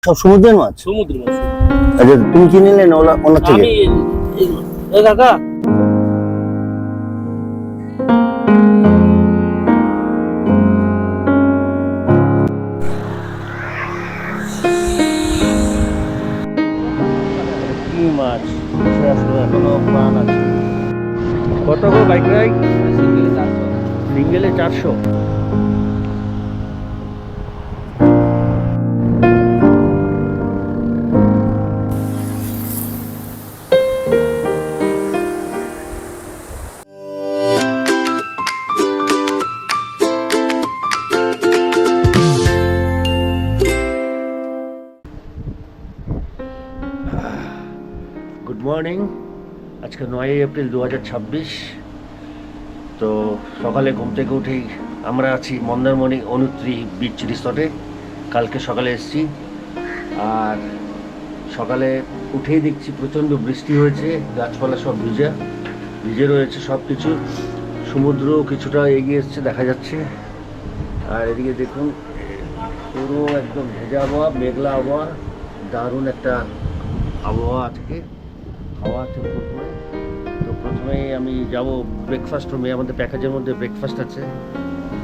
সব সমুদ্রের মাছ? সমুদ্রের মাছ। আচ্ছা, তুমি কি নিলে না ওনার থেকে? আমি এই কাকা কি মাছ আসলে এখনো প্রাণ আছে। কত গো বাইক রাইড? সিঙ্গেলে 400। Good morning. আজকে 9 এপ্রিল 2026। তো সকালে ঘুম থেকে উঠেই আমরা আছি মন্দারমণি অনুত্রি বিচ রিসর্টে। কালকে সকালে এসেছি, আর সকালে উঠেই দেখছি প্রচণ্ড বৃষ্টি হয়েছে, গাছপালা সব ভিজে রয়েছে সব কিছু। সমুদ্র কিছুটা এগিয়ে এসছে দেখা যাচ্ছে। আর এদিকে দেখুন পুরো একদম ভেজা আবহাওয়া, মেঘলা আবহাওয়া, দারুণ একটা আবহাওয়া আজকে। খাওয়া আছে করে। তো প্রথমেই আমি যাব ব্রেকফাস্ট রুমে। আমাদের প্যাকেজের মধ্যে ব্রেকফাস্ট আছে,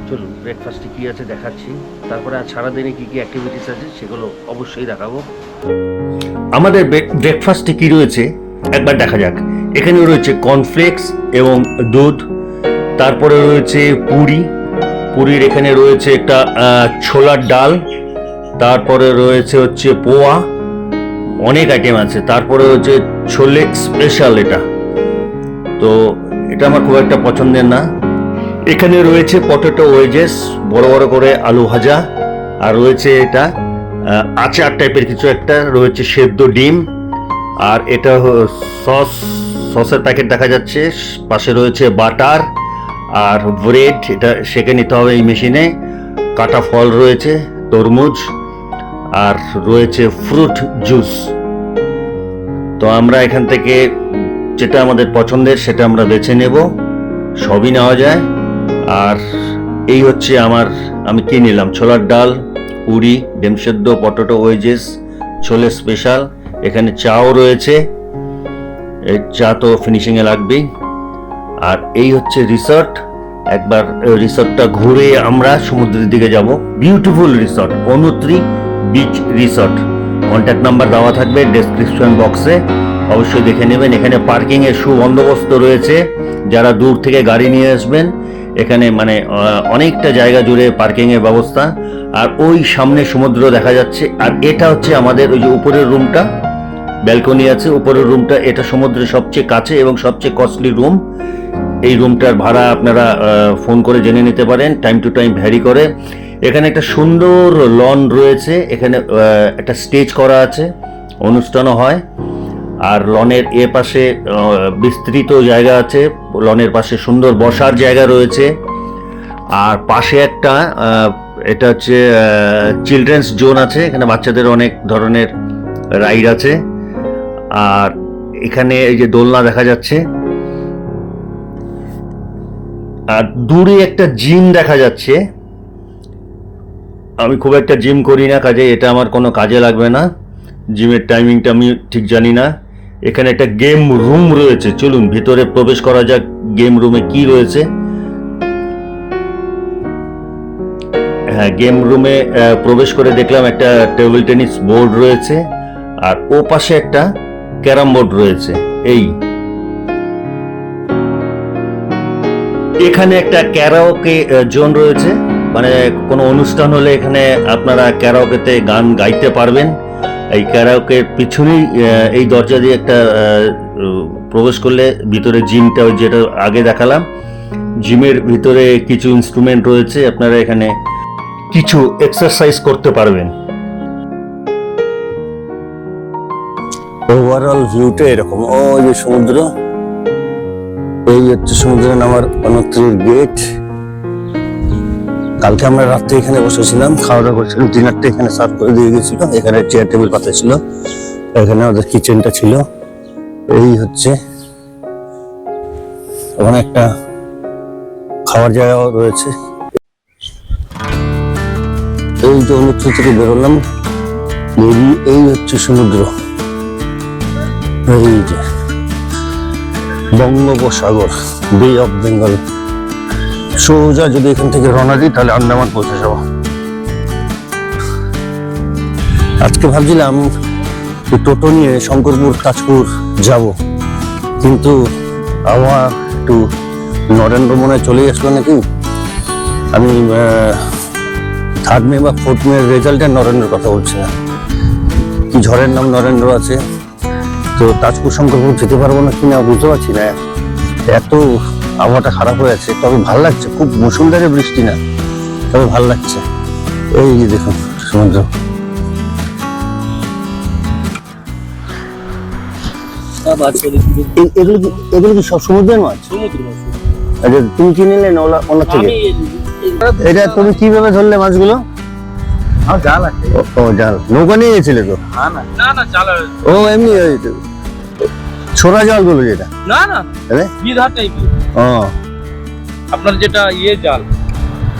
চলুন ব্রেকফাস্টে কী আছে দেখাচ্ছি। তারপরে আর সারাদিনে কী কী অ্যাক্টিভিটিস আছে সেগুলো অবশ্যই দেখাবো। আমাদের ব্রেকফাস্টে কী রয়েছে একবার দেখা যাক। এখানে রয়েছে কর্নফ্লেক্স এবং দুধ, তারপরে রয়েছে পুরীর এখানে রয়েছে একটা ছোলার ডাল, তারপরে রয়েছে হচ্ছে পোয়া, অনেক আইটেম আছে। তারপরে হচ্ছে ছোলে স্পেশাল, এটা আমার খুব একটা পছন্দের না। এখানে রয়েছে পটেটো ওয়েজেস, বড় বড় করে আলু ভাজা, আর রয়েছে এটা আচার টাইপের কিছু একটা, রয়েছে সেদ্ধ ডিম, আর এটা সসের প্যাকেট দেখা যাচ্ছে। পাশে রয়েছে বাটার আর ব্রেড, এটা সেঁকে নিতে হবে এই মেশিনে। কাটা ফল রয়েছে, তরমুজ, আর রয়েছে ফ্রুট জুস। তো আমরা এখান থেকে যেটা আমাদের পছন্দের সেটা আমরা বেছে নেব, সবই নেওয়া যায়। আর এই হচ্ছে আমি কি নিলাম, ছোলার ডাল, পুরি, ডিম সেদ্ধ, পটেটো ওয়েজেস, ছোলে স্পেশাল। এখানে চাও রয়েছে, এই চা তো ফিনিশিংয়ে লাগবেই। আর এই হচ্ছে রিসর্ট। একবার রিসর্টটা ঘুরে আমরা সমুদ্রের দিকে যাব। বিউটিফুল রিসর্ট, অনুত্রি বিচ রিসর্ট। কন্ট্যাক্ট নাম্বার দেওয়া থাকবে ডেসক্রিপশন বক্সে, অবশ্যই দেখে নেবেন। এখানে পার্কিংয়ের সুবন্দোবস্ত রয়েছে, যারা দূর থেকে গাড়ি নিয়ে আসবেন এখানে মানে অনেকটা জায়গা জুড়ে পার্কিংয়ের ব্যবস্থা। আর ওই সামনে সমুদ্র দেখা যাচ্ছে। আর এটা হচ্ছে আমাদের ওই যে উপরের রুমটা, ব্যালকনি আছে উপরের রুমটা, এটা সমুদ্রের সবচেয়ে কাছে এবং সবচেয়ে কস্টলি রুম। এই রুমটার ভাড়া আপনারা ফোন করে জেনে নিতে পারেন, টাইম টু টাইম ভ্যারি করে। এখানে একটা সুন্দর লন রয়েছে, এখানে একটা স্টেজ করা আছে, অনুষ্ঠানও হয়। আর লনের এ পাশে বিস্তৃত জায়গা আছে, লনের পাশে সুন্দর বসার জায়গা রয়েছে। আর পাশে একটা এটা হচ্ছে চিলড্রেন্স জোন আছে, এখানে বাচ্চাদের অনেক ধরনের রাইড আছে। আর এখানে এই যে দোলনা দেখা যাচ্ছে, আর দূরে একটা জিম দেখা যাচ্ছে। আমি খুব একটা জিম করি না, কাজে এটা আমার কোনো কাজে লাগবে না। জিমের টাইমিংটা আমি ঠিক জানি না। এখানে একটা গেম রুম রয়েছে, চলুন ভিতরে প্রবেশ করা যাক। গেম রুমে কি রয়েছে? হ্যাঁ, গেম রুমে প্রবেশ করে দেখলাম একটা টেবিল টেনিস বোর্ড রয়েছে, আর ও পাশে একটা ক্যারাম বোর্ড রয়েছে। এখানে একটা ক্যারাওকে জোন রয়েছে, মানে কোনো অনুষ্ঠান হলে এখানে আপনারা ক্যারাওকেতে গান গাইতে পারবেন। এই ক্যারাওকের পিছনেই এই দরজা দিয়ে একটা প্রবেশ করলে ভিতরে জিমটা, যেটা আগে দেখালাম, জিমের ভিতরে কিছু ইনস্ট্রুমেন্ট রয়েছে, আপনারা এখানে কিছু এক্সারসাইজ করতে পারবেন। ওভারঅল ভিউটা এরকম। ওই যে সমুদ্র, এই হচ্ছে সমুদ্রে নামার অনুত্রির গেট। কালকে আমরা রাত্রে এখানে বসেছিলাম, খাওয়া দাওয়া করছিলাম, ডিনারটা এখানে সার্ভ করে দিয়ে গেছিল। এখানে চেয়ার টেবিল পাতা ছিল, এখানে ওদের কিচেনটা ছিল। এই হচ্ছে ওখানে একটা খাওয়ার জায়গাও রয়েছে। এই যে অনুত্রি থেকে বেরোলাম, এই হচ্ছে সমুদ্র, এই যে বঙ্গোপসাগর, বে অফ বেঙ্গল। সোজা যদি এখান থেকে রওনা দিই তাহলে আন্দামান পৌঁছে যাব। আজকে ভাবছিলাম টোটো নিয়ে শঙ্করপুর তাজপুর যাব, কিন্তু আমার একটু নরেন্দ্র মনে চলে আসলো নাকি। আমি 3rd মে বা 4th মে রেজাল্টের নরেন্দ্রের কথা বলছি না, কি ঝড়ের নাম নরেন্দ্র আছে। তো তাজপুর শঙ্করপুর যেতে পারবো না কিনা বুঝতে পারছি না, এত আবহাওয়াটা খারাপ হয়ে আছে। তবে ভাল লাগছে, খুব মুষলধারে বৃষ্টি না, তবে ভাল লাগছে। এই যে দেখুন সমুদ্র, এগুলো কি সব সমুদ্রের মাছ? আচ্ছা, তুমি কি নিলে না ওনার থেকে? এটা তুমি কিভাবে ধরলে মাছগুলো? জাল আছে। ও জাল, নৌকা নিয়ে গেছিলে তো? না জাল। ও এমনি ছোড়া জালগুলো যেটা? না বিধার টাইপের। ও আপনার যেটা জাল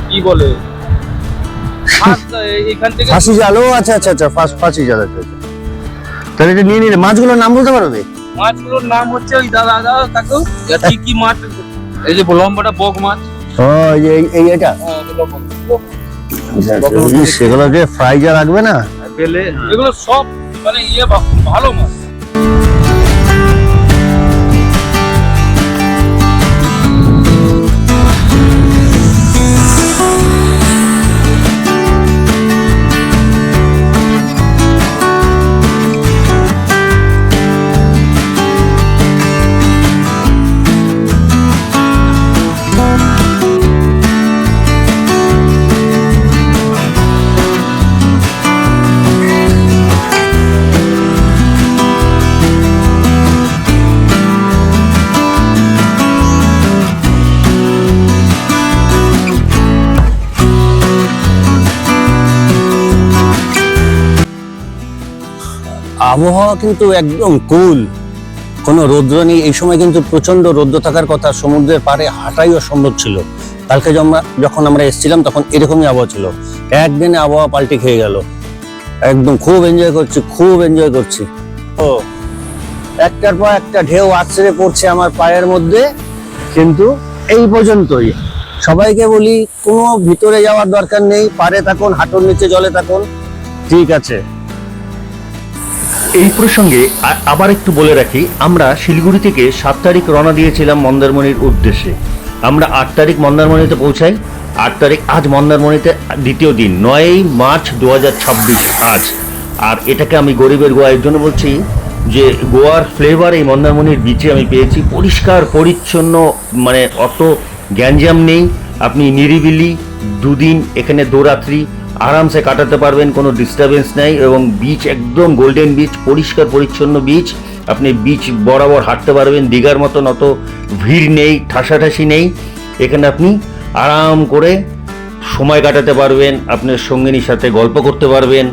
কি বলে, এখান থেকে ফাঁসি জাল। ও আচ্ছা আচ্ছা আচ্ছা, ফাঁসি জাল। আচ্ছা আচ্ছা, তাহলে এটা নিয়ে নিলে। মাছগুলোর নাম বলতে পারবে? মাছগুলোর নাম হচ্ছে ওই দাদা কাকু কি মাছ, এই যে লম্বাটা বক মাছ। ও এই এটা সেগুলো যে ফ্রাই যা রাখবে না, এগুলো সব মানে ভালো মাছ। আবহাওয়া কিন্তু একদম কুল, কোনো রৌদ্র নেই। এই সময় কিন্তু প্রচন্ড রৌদ্র থাকার কথা, সমুদ্রের পাড়ে হাঁটাই অসম্ভব ছিল। কালকে যখন আমরা এসেছিলাম তখন এরকমই আবহাওয়া ছিল, একদিনে আবহাওয়া পাল্টে খেয়ে গেল। একদম খুব এনজয় করছি। ও একটার পর একটা ঢেউ আছড়ে পড়ছে আমার পায়ের মধ্যে, কিন্তু এই পর্যন্তই। সবাইকে বলি কোনো ভিতরে যাওয়ার দরকার নেই, পাড়ে থাকুন, হাঁটুর নিচে জলে থাকুন, ঠিক আছে। এই প্রসঙ্গে আবার একটু বলে রাখি, আমরা শিলিগুড়ি থেকে 7 তারিখ রওনা দিয়েছিলাম মন্দারমণির উদ্দেশ্যে। আমরা 8 তারিখ মন্দারমণিতে পৌঁছাই। 8 তারিখ আজ মন্দারমণিতে দ্বিতীয় দিন, 9 মার্চ 2026 আজ। আর এটাকে আমি গরিবের গোয়া এর জন্য বলছি যে গোয়ার ফ্লেভার এই মন্দারমণির বিচে আমি পেয়েছি। পরিষ্কার পরিচ্ছন্ন, মানে অত গ্যাঞ্জাম নেই। আপনি নিরিবিলি 2 দিন এখানে 2 রাত্রি আরামসে কাটাতে পারবেন, কোনো ডিস্টারবেন্স নেই। এবং বিচ একদম গোল্ডেন বিচ, পরিষ্কার পরিচ্ছন্ন বিচ। আপনি বিচ বরাবর হাঁটতে পারবেন, দীঘার মতন অত ভিড় নেই, ঠাসাঠাসি নেই। এখানে আপনি আরাম করে সময় কাটাতে পারবেন, আপনার সঙ্গিনীর সাথে গল্প করতে পারবেন।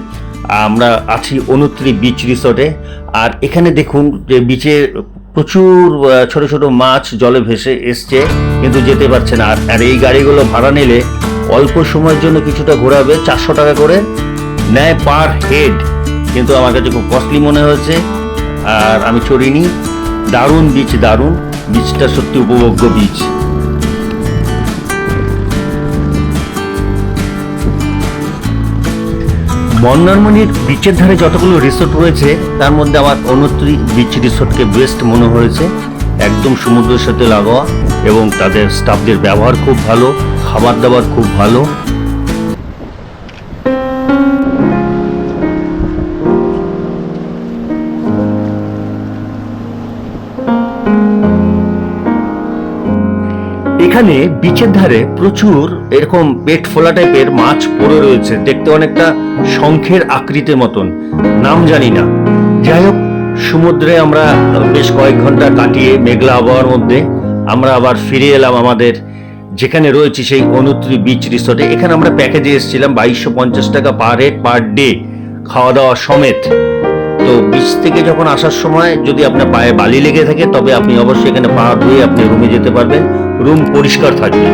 আমরা আছি অনুত্রি বিচ রিসর্টে। আর এখানে দেখুন যে বিচে প্রচুর ছোট ছোট মাছ জলে ভেসে এসছে, কিন্তু যেতে পারছে না। আর এই গাড়িগুলো ভাড়া নিলে অল্প সময়ের জন্য কিছুটা ঘোরাবে, 400 টাকা করে নেয় পার হেড, কিন্তু আমার কাছে খুব কস্টলি মনে হয়েছে আর আমি চড়িনি। দারুণ বিচ, দারুণ বিচটা, সত্যি উপভোগ্য বিচ। মন্দারমণির বিচের ধারে যতগুলো রিসোর্ট রয়েছে তার মধ্যে আমার অনুত্রি বিচ রিসোর্টকে বেস্ট মনে হয়েছে। একদম সমুদ্রের সাথে লাগোয়া এবং তাদের স্টাফদের ব্যবহার খুব ভালো, খাবার দাবার খুব ভালো। এখানে বিচের ধারে প্রচুর এরকম পেট ফোলা টাইপের মাছ পড়ে রয়েছে, দেখতে অনেকটা শঙ্খের আকৃতির মতন, নাম জানি না। যাই হোক, সমুদ্রে আমরা বেশ কয়েক ঘন্টা কাটিয়ে মেঘলা আবহাওয়ার মধ্যে আমরা আবার ফিরে এলাম আমাদের যেখানে রয়েছে সেই অনুত্রি বিচ রিসোর্টে। এখানে আমরা প্যাকেজে এসেছিলাম 2250 টাকা পার হেড পার ডে, খাওয়া দাওয়া সমেত। তো বিচ থেকে যখন আসার সময় যদি আপনার পায়ে বালি লেগে থাকে তবে আপনি অবশ্যই এখানে পা ধুয়ে আপনি রুমে যেতে পারবেন, রুম পরিষ্কার থাকবে।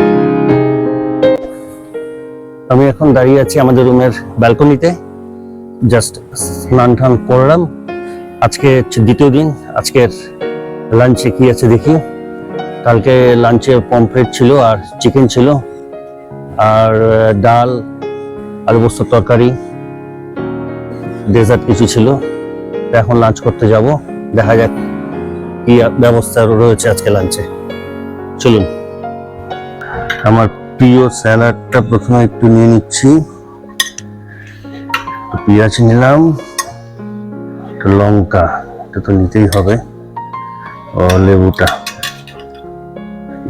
আমি এখন দাঁড়িয়ে আছি আমাদের রুমের ব্যালকনিতে। জাস্ট স্নান টান করলাম। আজকে হচ্ছে দ্বিতীয় দিন। আজকের লাঞ্চে কি আছে দেখি। কালকে লাঞ্চে পমফ্রেট ছিল আর চিকেন ছিল আর ডাল, আলু পোস্তর তরকারি, ডেজার্ট কিছু ছিল। তো এখন লাঞ্চ করতে যাব, দেখা যাক কি ব্যবস্থা রয়েছে আজকে লাঞ্চে। চলুন। আমার প্রিয় স্যালাডটা প্রথমে একটু নিয়ে নিচ্ছি। পেঁয়াজ নিলাম, লঙ্কা, এটা তো নিতেই হবে, ও লেবুটা,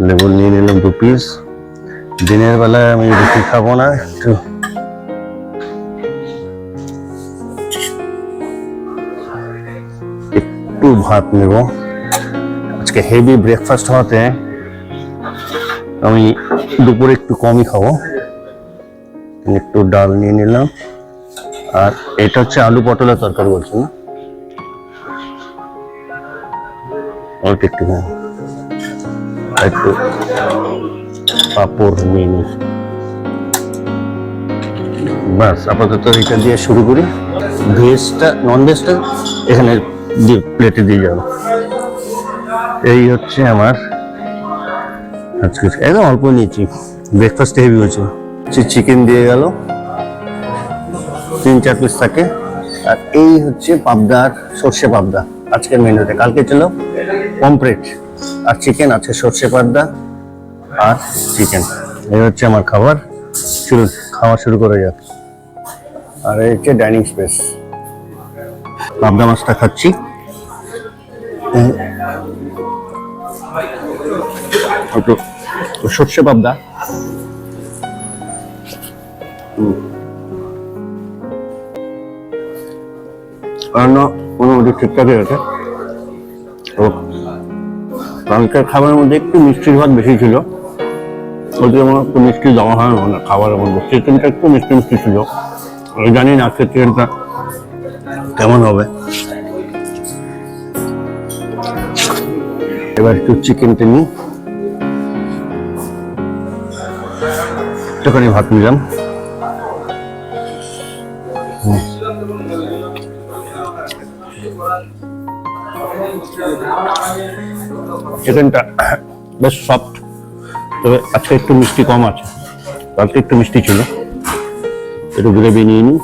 লেবু নিয়ে নিলাম 2 পিস। দিনের বেলায় আমি রুটি খাবো না, একটু ভাত নেব। আজকে হেভি ব্রেকফাস্ট হওয়াতে আমি দুপুরে একটু কমই খাবো। একটু ডাল নিয়ে নিলাম, আর এটা হচ্ছে আলু পটলের তরকারি বলছি না, অল্প একটু একটু পাঁপড় নিয়ে নিই। বাস আপাতত এটা দিয়ে শুরু করি। ভেজটা নন ভেজটা এখানে প্লেটে দিয়ে যাবো। এই হচ্ছে আমার আজকে, একদম অল্প নিয়েছি, ব্রেকফাস্ট হেভি হয়েছে। চিকেন দিয়ে গেল 3-4 পিস থাকে। আর এই হচ্ছে পাবদার, সর্ষে পাবদা আজকের মেনুতে। কালকে ছিল পমফ্রেট আর চিকেন, আছে সর্ষে পাবদা আর চিকেন। এই হচ্ছে আমার খাবার। চলুন খাওয়া শুরু করে যাক। আর এই হচ্ছে ডাইনিং স্পেস। পাবদা মাছটা খাচ্ছি। সর্ষে পাবদা, মোটামুটি ঠিকঠাকই আছে। কালকের খাবারের মধ্যে একটু মিষ্টির ভাত বেশি ছিল, ওদের আমার একটু মিষ্টি জমা হয় না খাবারের মধ্যে। চিকেনটা একটু মিষ্টি মিষ্টি ছিল, আমি জানি না আজকের চিকেনটা কেমন হবে। এবার একটু চিকেনটা নিই, একটুখানি ভাত নিলাম। চিকেনটা বেশ সফট, তবে আজকে একটু মিষ্টি কম আছে, কালকে একটু মিষ্টি ছিল। একটু গ্রেভি নিয়ে নিই।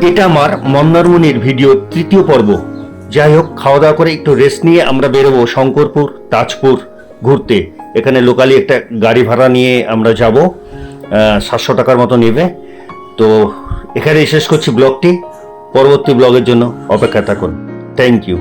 এটা আমার মন্দারমণির ভিডিও 3য় পর্ব। যাই হোক, খাওয়া দাওয়া করে একটু রেস্ট নিয়ে আমরা বেরোবো শঙ্করপুর, তাজপুর ঘুরতে। এখানে লোকালি একটা গাড়ি ভাড়া নিয়ে আমরা যাব, 700 টাকার মতো নেবে। তো এখানে শেষ করছি ব্লগটি। পরবর্তী ব্লগের জন্য অপেক্ষা থাকুন। Thank you.